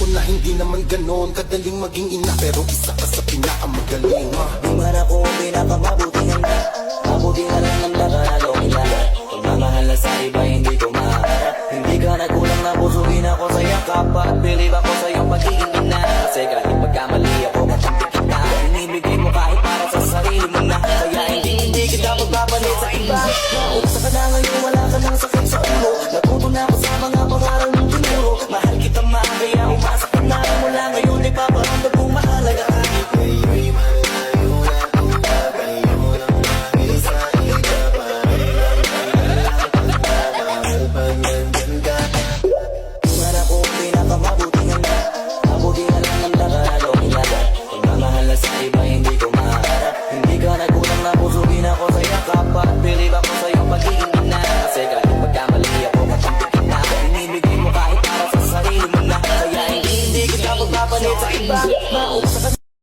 ko na hindi naman ganon kadaling maging ina, pero isa ka sa pinakamagaling. Di man ako pinakamabuting handa, mabuti na lang ang laban nila. Pagmamahal na sa iba hindi ko maharap, hindi ka nagkulang na busugin ako sa yakap. At believe ako sa iyong pagiging ina, kasi kahit magkamali ako matampi kita, inibigay mo kahit para sa sarili mo na. Kaya hindi kita magpapalit sa iba. Nauksa ka na ngayon, wala ka ng sakit sa ulo. Natuto na ako sa mga pangaral mong tinuro. Mahal kita kaya umasa ka na. Mula ngayon ay paparamdam kong mahalaga ka. Believe ako sa iyong pagiging ina, kasi kahit magkamali ako matampi kita, inibigay mo kahit para sa sarili mo na. Kaya hindi kita magpapalit sa iba. Mauksa ka